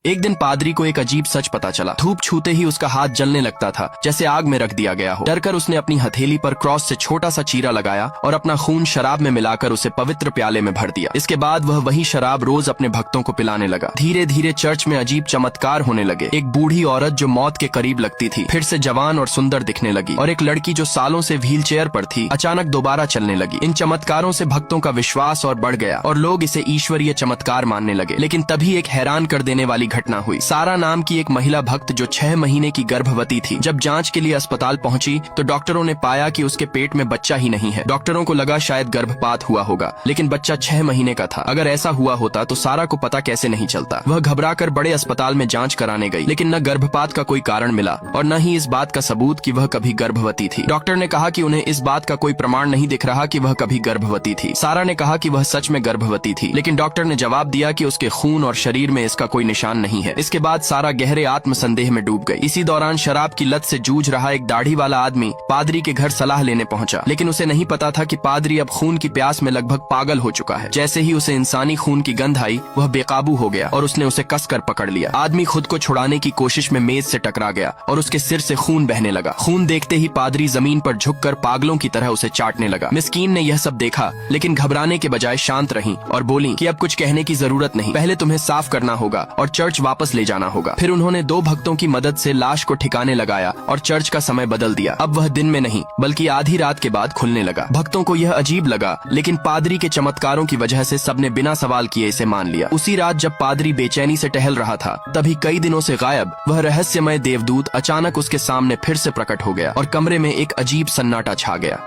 एक दिन पादरी को एक अजीब सच पता चला। धूप छूते ही उसका हाथ जलने लगता था, जैसे आग में रख दिया गया हो। डरकर उसने अपनी हथेली पर क्रॉस से छोटा सा चीरा लगाया और अपना खून शराब में मिलाकर उसे पवित्र प्याले में भर दिया। इसके बाद वह वही शराब रोज अपने भक्तों को पिलाने लगा। धीरे धीरे चर्च में अजीब चमत्कार होने लगे। एक बूढ़ी औरत जो मौत के करीब लगती थी फिर से जवान और सुंदर दिखने लगी, और एक लड़की जो सालों से व्हील चेयर पर थी अचानक दोबारा चलने लगी। इन चमत्कारों से भक्तों का विश्वास और बढ़ गया और लोग इसे ईश्वरीय चमत्कार मानने लगे। लेकिन तभी एक हैरान कर देने वाली घटना हुई। सारा नाम की एक महिला भक्त जो 6 महीने की गर्भवती थी, जब जांच के लिए अस्पताल पहुंची तो डॉक्टरों ने पाया कि उसके पेट में बच्चा ही नहीं है। डॉक्टरों को लगा शायद गर्भपात हुआ होगा, लेकिन बच्चा 6 महीने का था। अगर ऐसा हुआ होता तो सारा को पता कैसे नहीं चलता। वह घबराकर बड़े अस्पताल में जांच कराने गई, लेकिन न गर्भपात का कोई कारण मिला और न ही इस बात का सबूत कि वह कभी गर्भवती थी। डॉक्टर ने कहा कि उन्हें इस बात का कोई प्रमाण नहीं दिख रहा कि वह कभी गर्भवती थी। सारा ने कहा कि वह सच में गर्भवती थी, लेकिन डॉक्टर ने जवाब दिया कि उसके खून और शरीर में इसका कोई निशान नहीं है। इसके बाद सारा गहरे आत्मसंदेह में डूब गई। इसी दौरान शराब की लत से जूझ रहा एक दाढ़ी वाला आदमी पादरी के घर सलाह लेने पहुंचा, लेकिन उसे नहीं पता था कि पादरी अब खून की प्यास में लगभग पागल हो चुका है। जैसे ही उसे इंसानी खून की गंध आई वह बेकाबू हो गया और उसने उसे कसकर पकड़ लिया। आदमी खुद को छुड़ाने की कोशिश में मेज से टकरा गया और उसके सिर से खून बहने लगा। खून देखते ही पादरी जमीन पर झुककर पागलों की तरह उसे चाटने लगा। मिस्कीन ने यह सब देखा, लेकिन घबराने के बजाय शांत रही और बोली कि अब कुछ कहने की जरूरत नहीं, पहले तुम्हें साफ करना होगा और चर्च वापस ले जाना होगा। फिर उन्होंने 2 भक्तों की मदद से लाश को ठिकाने लगाया और चर्च का समय बदल दिया। अब वह दिन में नहीं बल्कि आधी रात के बाद खुलने लगा। भक्तों को यह अजीब लगा, लेकिन पादरी के चमत्कारों की वजह से सबने बिना सवाल किए इसे मान लिया। उसी रात जब पादरी बेचैनी से टहल रहा था, तभी कई दिनों से गायब वह रहस्यमय देवदूत अचानक उसके सामने फिर से प्रकट हो गया और कमरे में एक अजीब सन्नाटा छा गया।